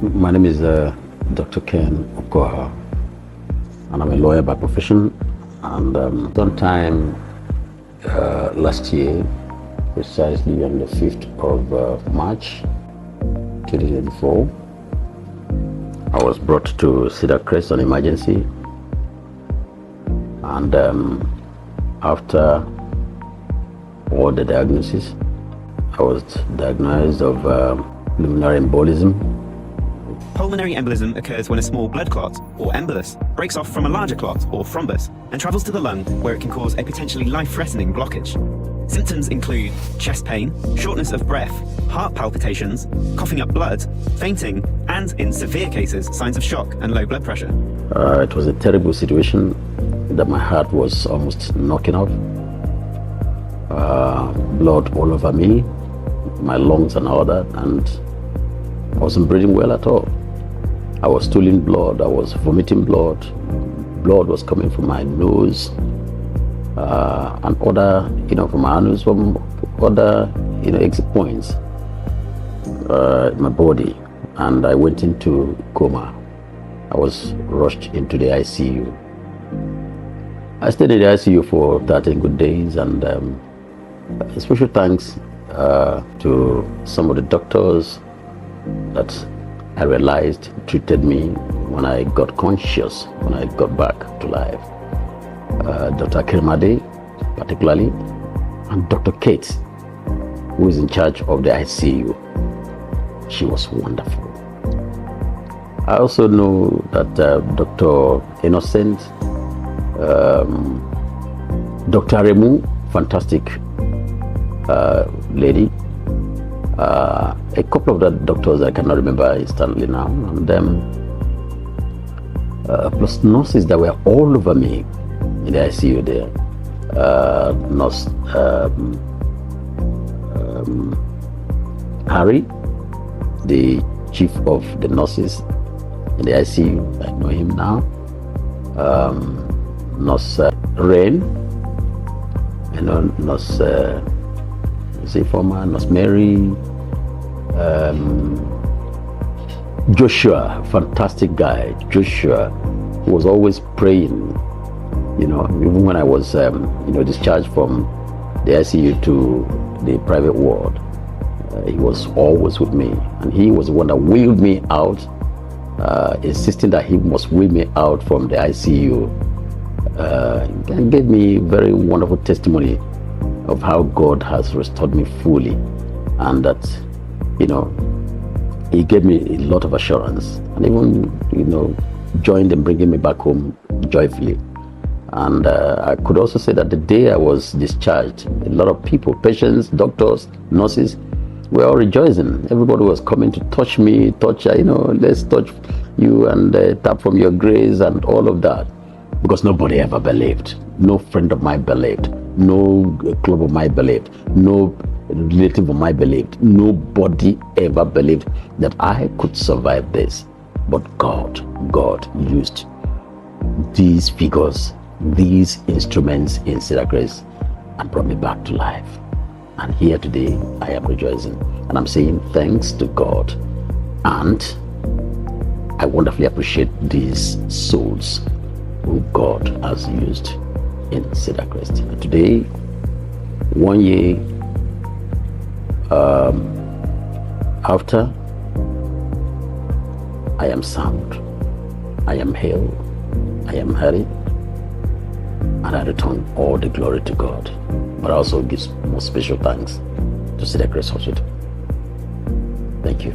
My name is Dr. Ken Okoha, and I'm a lawyer by profession. And sometime last year, precisely on the 5th of March 2024, I was brought to Cedarcrest on emergency, and after all the diagnosis, I was diagnosed of pulmonary embolism. Pulmonary embolism occurs when a small blood clot, or embolus, breaks off from a larger clot, or thrombus, and travels to the lung, where it can cause a potentially life-threatening blockage. Symptoms include chest pain, shortness of breath, heart palpitations, coughing up blood, fainting, and, in severe cases, signs of shock and low blood pressure. It was a terrible situation that my heart was almost knocking off. Blood all over me, my lungs and all that, and I wasn't breathing well at all. I was stooling blood, I was vomiting blood. Blood was coming from my nose and other, from my anus, from other, exit points in my body. And I went into coma. I was rushed into the ICU. I stayed in the ICU for 13 good days, and special thanks to some of the doctors that I realized treated me when I got conscious, when I got back to life. Dr. Kermade, particularly, and Dr. Kate, who is in charge of the ICU. She was wonderful. I also know that Dr. Innocent, Dr. Remu, fantastic lady. A couple of the doctors I cannot remember instantly now, and plus nurses that were all over me in the ICU there. Nurse Harry, the chief of the nurses in the ICU, I know him now. Nurse Rain, Nurse Nurse Mary, Joshua, fantastic guy. Joshua was always praying, even when I was, discharged from the ICU to the private ward. He was always with me, and he was the one that wheeled me out, insisting that he must wheel me out from the ICU. And gave me very wonderful testimony of how God has restored me fully, and that, he gave me a lot of assurance, and even, joined in bringing me back home joyfully. And I could also say that the day I was discharged, a lot of people, patients, doctors, nurses, were all rejoicing. Everybody was coming to touch me, let's touch you and tap from your grace and all of that, because nobody ever believed. No friend of mine believed. No club of mine believed. No relative of mine believed. Nobody ever believed that I could survive this. But God used these figures, these instruments in Cedarcrest, and brought me back to life. And here today, I am rejoicing. And I'm saying thanks to God. And I wonderfully appreciate these souls who God has used in Cedarcrest. And today, 1 year after, I am sound, I am hale, I am healthy, and I return all the glory to God. But I also give most special thanks to Cedarcrest Hospital. Thank you.